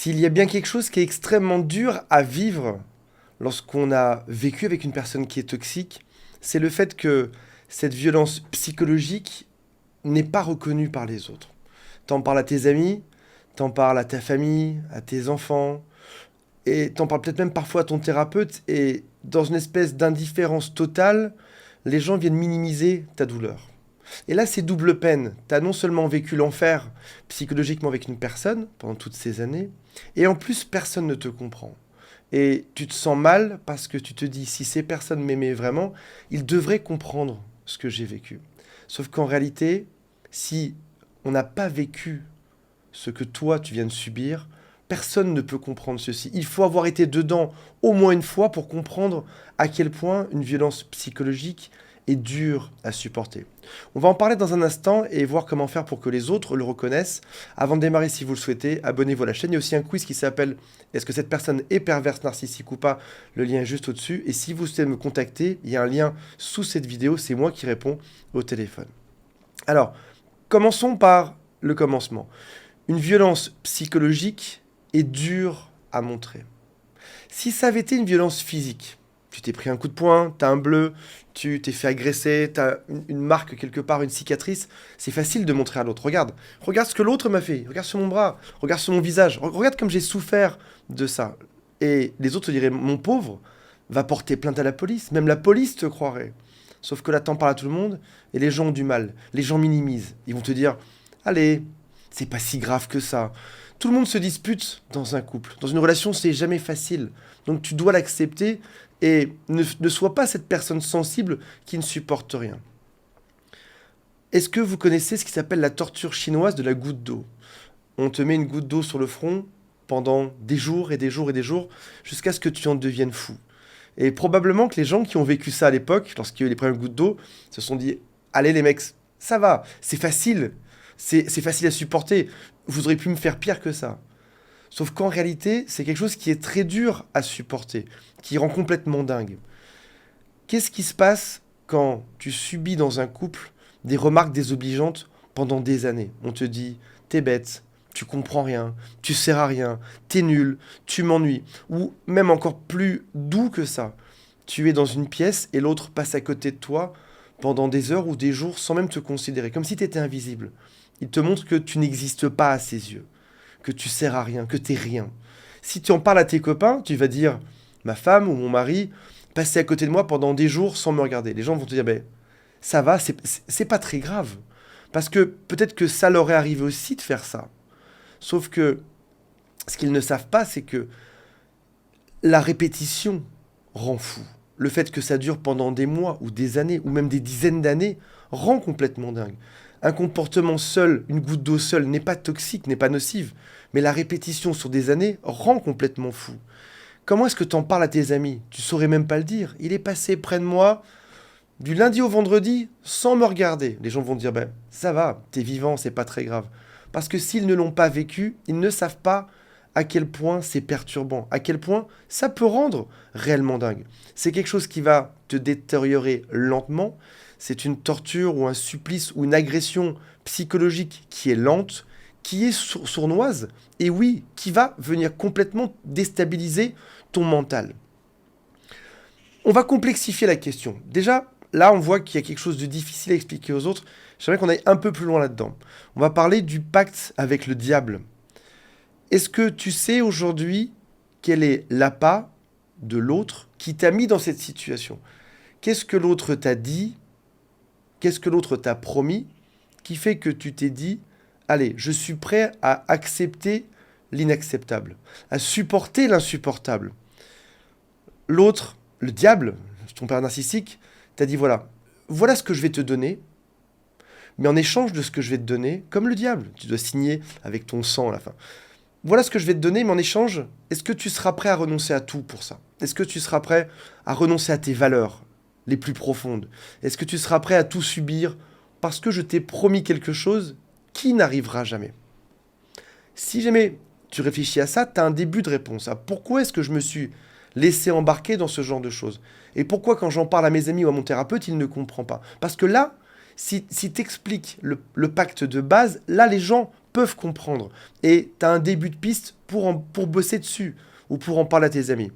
S'il y a bien quelque chose qui est extrêmement dur à vivre lorsqu'on a vécu avec une personne qui est toxique, c'est le fait que cette violence psychologique n'est pas reconnue par les autres. T'en parles à tes amis, t'en parles à ta famille, à tes enfants, et t'en parles peut-être même parfois à ton thérapeute, et dans une espèce d'indifférence totale, les gens viennent minimiser ta douleur. Et là, c'est double peine. Tu as non seulement vécu l'enfer psychologiquement avec une personne pendant toutes ces années, et en plus, personne ne te comprend. Et tu te sens mal parce que tu te dis, si ces personnes m'aimaient vraiment, ils devraient comprendre ce que j'ai vécu. Sauf qu'en réalité, si on n'a pas vécu ce que toi, tu viens de subir, personne ne peut comprendre ceci. Il faut avoir été dedans au moins une fois pour comprendre à quel point une violence psychologique est dure à supporter. On va en parler dans un instant et voir comment faire pour que les autres le reconnaissent. Avant de démarrer, si vous le souhaitez, abonnez-vous à la chaîne. Il y a aussi un quiz qui s'appelle Est-ce que cette personne est perverse, narcissique ou pas? Le lien est juste au-dessus. Et si vous souhaitez me contacter, il y a un lien sous cette vidéo. C'est moi qui réponds au téléphone. Alors, commençons par le commencement. Une violence psychologique est dure à montrer. Si ça avait été une violence physique, tu t'es pris un coup de poing, t'as un bleu, tu t'es fait agresser, t'as une marque quelque part, une cicatrice, c'est facile de montrer à l'autre. Regarde, regarde ce que l'autre m'a fait, regarde sur mon bras, regarde sur mon visage, regarde comme j'ai souffert de ça. Et les autres te diraient, mon pauvre, va porter plainte à la police, même la police te croirait. Sauf que là, t'en parles à tout le monde, et les gens ont du mal, les gens minimisent. Ils vont te dire, allez, c'est pas si grave que ça. Tout le monde se dispute dans un couple. Dans une relation, c'est jamais facile. Donc tu dois l'accepter et ne sois pas cette personne sensible qui ne supporte rien. Est-ce que vous connaissez ce qui s'appelle la torture chinoise de la goutte d'eau? On te met une goutte d'eau sur le front pendant des jours et des jours et des jours jusqu'à ce que tu en deviennes fou. Et probablement que les gens qui ont vécu ça à l'époque, lorsqu'il y a eu les premières gouttes d'eau, se sont dit, allez les mecs, ça va, c'est facile, c'est facile à supporter, vous auriez pu me faire pire que ça. Sauf qu'en réalité, c'est quelque chose qui est très dur à supporter, qui rend complètement dingue. Qu'est-ce qui se passe quand tu subis dans un couple des remarques désobligeantes pendant des années? On te dit, t'es bête, tu comprends rien, tu sers à rien, t'es nul, tu m'ennuies. Ou même encore plus doux que ça, tu es dans une pièce et l'autre passe à côté de toi pendant des heures ou des jours sans même te considérer, comme si tu étais invisible. Il te montre que tu n'existes pas à ses yeux, que tu sers à rien, que t'es rien. Si tu en parles à tes copains, tu vas dire, ma femme ou mon mari passait à côté de moi pendant des jours sans me regarder. Les gens vont te dire, ben, ça va, c'est pas très grave. Parce que peut-être que ça leur est arrivé aussi de faire ça. Sauf que ce qu'ils ne savent pas, c'est que la répétition rend fou. Le fait que ça dure pendant des mois ou des années ou même des dizaines d'années rend complètement dingue. Un comportement seul, une goutte d'eau seule n'est pas toxique, n'est pas nocive, mais la répétition sur des années rend complètement fou. Comment est-ce que t'en parles à tes amis? Tu saurais même pas le dire. Il est passé près de moi du lundi au vendredi sans me regarder. Les gens vont dire, ben ça va, t'es vivant, c'est pas très grave. Parce que s'ils ne l'ont pas vécu, ils ne savent pas à quel point c'est perturbant, à quel point ça peut rendre réellement dingue. C'est quelque chose qui va te détériorer lentement, c'est une torture ou un supplice ou une agression psychologique qui est lente, qui est sournoise, et oui, qui va venir complètement déstabiliser ton mental. On va complexifier la question. Déjà, là, on voit qu'il y a quelque chose de difficile à expliquer aux autres. J'aimerais qu'on aille un peu plus loin là-dedans. On va parler du pacte avec le diable. Est-ce que tu sais aujourd'hui quel est l'appât de l'autre qui t'a mis dans cette situation? Qu'est-ce que l'autre t'a dit? Qu'est-ce que l'autre t'a promis qui fait que tu t'es dit, allez, je suis prêt à accepter l'inacceptable, à supporter l'insupportable? L'autre, le diable, ton père narcissique, t'a dit, voilà ce que je vais te donner, mais en échange de ce que je vais te donner, comme le diable, tu dois signer avec ton sang à la fin. Voilà ce que je vais te donner, mais en échange, est-ce que tu seras prêt à renoncer à tout pour ça? Est-ce que tu seras prêt à renoncer à tes valeurs les plus profondes? Est-ce que tu seras prêt à tout subir parce que je t'ai promis quelque chose qui n'arrivera jamais? Si jamais tu réfléchis à ça, tu as un début de réponse à pourquoi est-ce que je me suis laissé embarquer dans ce genre de choses. Et pourquoi quand j'en parle à mes amis ou à mon thérapeute, il ne comprend pas. Parce que là, si tu expliques le pacte de base, là les gens peuvent comprendre. Et tu as un début de piste pour bosser dessus ou pour en parler à tes amis.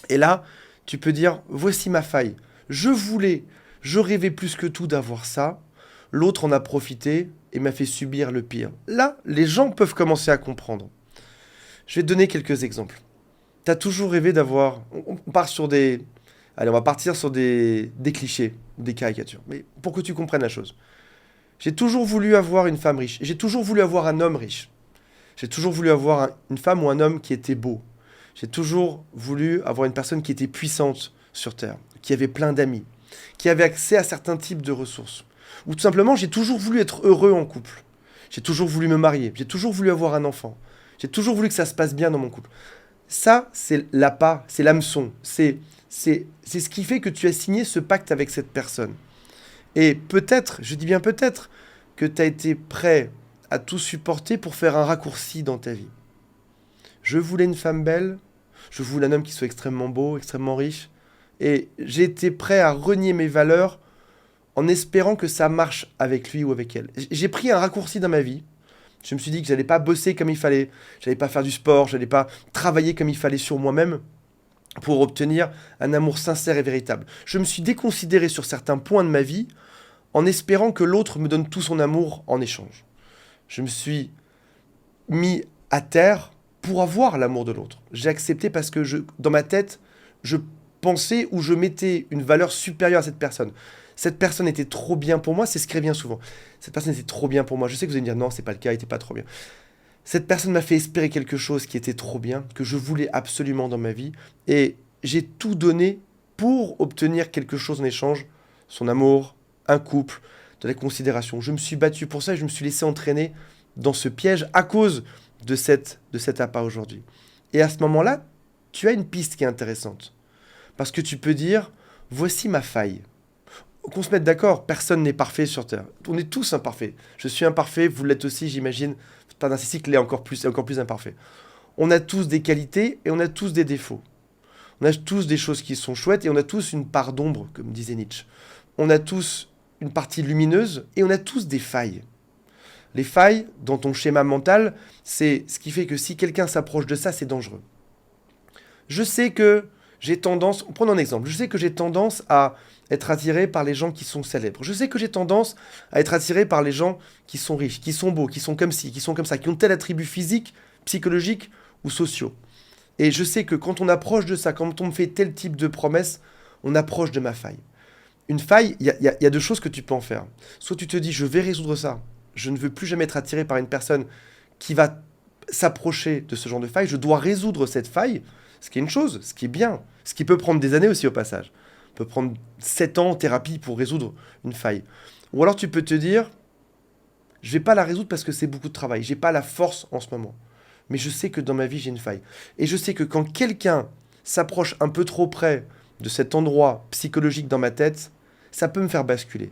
Et là, tu peux dire, voici ma faille. Je rêvais plus que tout d'avoir ça. L'autre en a profité et m'a fait subir le pire. Là, les gens peuvent commencer à comprendre. Je vais te donner quelques exemples. Tu as toujours rêvé d'avoir... On part sur des... Allez, on va partir sur des clichés, des caricatures. Mais pour que tu comprennes la chose. J'ai toujours voulu avoir une femme riche. J'ai toujours voulu avoir un homme riche. J'ai toujours voulu avoir une femme ou un homme qui était beau. J'ai toujours voulu avoir une personne qui était puissante sur Terre, qui avait plein d'amis, qui avait accès à certains types de ressources. Ou tout simplement, j'ai toujours voulu être heureux en couple. J'ai toujours voulu me marier. J'ai toujours voulu avoir un enfant. J'ai toujours voulu que ça se passe bien dans mon couple. Ça, c'est l'appât, c'est l'hameçon. C'est ce qui fait que tu as signé ce pacte avec cette personne. Et peut-être, je dis bien peut-être, que tu as été prêt à tout supporter pour faire un raccourci dans ta vie. Je voulais une femme belle, je voulais un homme qui soit extrêmement beau, extrêmement riche, et j'ai été prêt à renier mes valeurs en espérant que ça marche avec lui ou avec elle. J'ai pris un raccourci dans ma vie. Je me suis dit que j'allais pas bosser comme il fallait, j'allais pas faire du sport, j'allais pas travailler comme il fallait sur moi-même pour obtenir un amour sincère et véritable. Je me suis déconsidéré sur certains points de ma vie en espérant que l'autre me donne tout son amour en échange. Je me suis mis à terre pour avoir l'amour de l'autre. J'ai accepté parce que dans ma tête, je pensais ou je mettais une valeur supérieure à cette personne. Cette personne était trop bien pour moi, c'est ce qui revient souvent. Cette personne était trop bien pour moi. Je sais que vous allez me dire non, c'est pas le cas, elle était pas trop bien. Cette personne m'a fait espérer quelque chose qui était trop bien, que je voulais absolument dans ma vie, et j'ai tout donné pour obtenir quelque chose en échange, son amour, un couple, de la considération. Je me suis battu pour ça et je me suis laissé entraîner dans ce piège à cause de cet appât aujourd'hui. Et à ce moment-là, tu as une piste qui est intéressante. Parce que tu peux dire, voici ma faille. Qu'on se mette d'accord, personne n'est parfait sur Terre. On est tous imparfaits. Je suis imparfait, vous l'êtes aussi, j'imagine. Ta narcissique l'est encore plus imparfait. On a tous des qualités et on a tous des défauts. On a tous des choses qui sont chouettes et on a tous une part d'ombre, comme disait Nietzsche. On a tous une partie lumineuse et on a tous des failles. Les failles, dans ton schéma mental, c'est ce qui fait que si quelqu'un s'approche de ça, c'est dangereux. Je sais que j'ai tendance, prenons un exemple, je sais que j'ai tendance à être attiré par les gens qui sont célèbres. Je sais que j'ai tendance à être attiré par les gens qui sont riches, qui sont beaux, qui sont comme ci, qui sont comme ça, qui ont tel attribut physique, psychologique ou sociaux. Et je sais que quand on approche de ça, quand on me fait tel type de promesse, on approche de ma faille. Une faille, il y a deux choses que tu peux en faire. Soit tu te dis, je vais résoudre ça. Je ne veux plus jamais être attiré par une personne qui va s'approcher de ce genre de faille. Je dois résoudre cette faille, ce qui est une chose, ce qui est bien, ce qui peut prendre des années aussi au passage. On peut prendre 7 ans en thérapie pour résoudre une faille. Ou alors tu peux te dire, je ne vais pas la résoudre parce que c'est beaucoup de travail. Je n'ai pas la force en ce moment. Mais je sais que dans ma vie, j'ai une faille. Et je sais que quand quelqu'un s'approche un peu trop près de cet endroit psychologique dans ma tête, ça peut me faire basculer.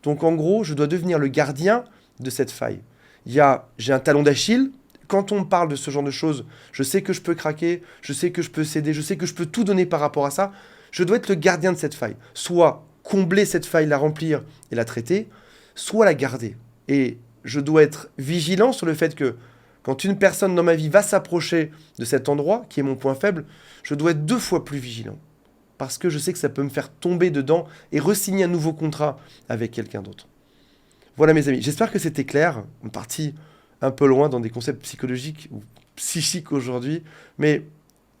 Donc en gros, je dois devenir le gardien de cette faille. J'ai un talon d'Achille. Quand on parle de ce genre de choses, je sais que je peux craquer, je sais que je peux céder, je sais que je peux tout donner par rapport à ça. Je dois être le gardien de cette faille. Soit combler cette faille, la remplir et la traiter, soit la garder. Et je dois être vigilant sur le fait que quand une personne dans ma vie va s'approcher de cet endroit, qui est mon point faible, je dois être 2 fois plus vigilant. Parce que je sais que ça peut me faire tomber dedans et re-signer un nouveau contrat avec quelqu'un d'autre. Voilà mes amis, j'espère que c'était clair. On est parti un peu loin dans des concepts psychologiques ou psychiques aujourd'hui, mais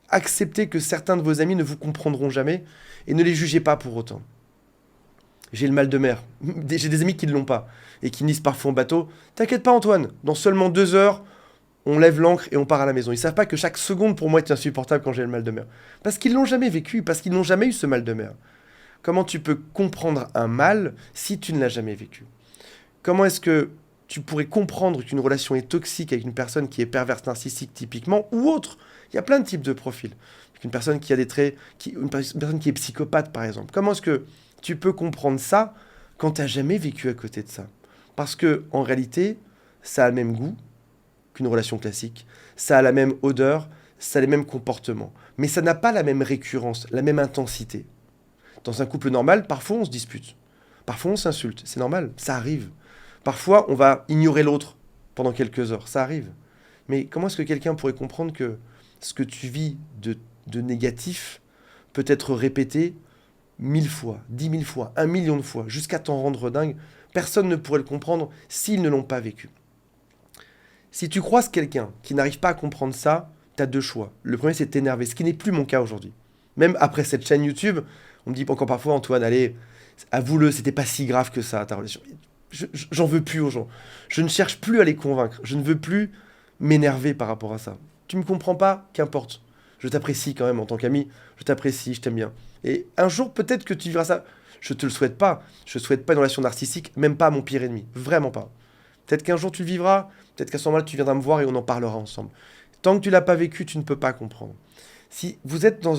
acceptez que certains de vos amis ne vous comprendront jamais et ne les jugez pas pour autant. J'ai le mal de mer. J'ai des amis qui ne l'ont pas et qui me disent parfois en bateau, t'inquiète pas Antoine, dans seulement 2 heures, on lève l'ancre et on part à la maison. Ils ne savent pas que chaque seconde pour moi est insupportable quand j'ai le mal de mer. Parce qu'ils ne l'ont jamais vécu, parce qu'ils n'ont jamais eu ce mal de mer. Comment tu peux comprendre un mal si tu ne l'as jamais vécu ? Comment est-ce que tu pourrais comprendre qu'une relation est toxique avec une personne qui est perverse narcissique typiquement ou autre ? Il y a plein de types de profils. Une personne qui a des traits, une personne qui est psychopathe par exemple. Comment est-ce que tu peux comprendre ça quand tu n'as jamais vécu à côté de ça ? Parce que en réalité, ça a le même goût qu'une relation classique, ça a la même odeur, ça a les mêmes comportements. Mais ça n'a pas la même récurrence, la même intensité. Dans un couple normal, parfois on se dispute. Parfois on s'insulte, c'est normal, ça arrive. Parfois on va ignorer l'autre pendant quelques heures. Ça arrive. Mais comment est-ce que quelqu'un pourrait comprendre que ce que tu vis de négatif peut être répété 1000 fois, 10 000 fois, 1 million de fois, jusqu'à t'en rendre dingue? Personne ne pourrait le comprendre s'ils ne l'ont pas vécu. Si tu croises quelqu'un qui n'arrive pas à comprendre ça, tu as deux choix. Le premier, c'est de t'énerver, ce qui n'est plus mon cas aujourd'hui. Même après cette chaîne YouTube, on me dit encore parfois, Antoine, allez, avoue-le, c'était pas si grave que ça, ta relation. J'en veux plus aux gens. Je ne cherche plus à les convaincre. Je ne veux plus m'énerver par rapport à ça. Tu me comprends pas? Qu'importe. Je t'apprécie quand même en tant qu'ami. Je t'apprécie, je t'aime bien. Et un jour, peut-être que tu vivras ça. Je te le souhaite pas. Je souhaite pas une relation narcissique, même pas à mon pire ennemi. Vraiment pas. Peut-être qu'un jour tu le vivras. Peut-être qu'à ce moment-là, tu viendras me voir et on en parlera ensemble. Tant que tu l'as pas vécu, tu ne peux pas comprendre. Si vous êtes dans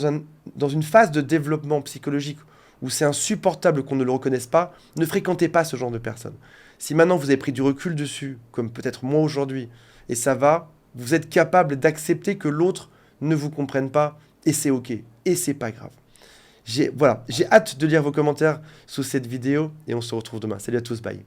une phase de développement psychologique où c'est insupportable qu'on ne le reconnaisse pas, ne fréquentez pas ce genre de personnes. Si maintenant vous avez pris du recul dessus, comme peut-être moi aujourd'hui, et ça va, vous êtes capable d'accepter que l'autre ne vous comprenne pas, et c'est ok, et c'est pas grave. J'ai hâte de lire vos commentaires sous cette vidéo, et on se retrouve demain. Salut à tous, bye.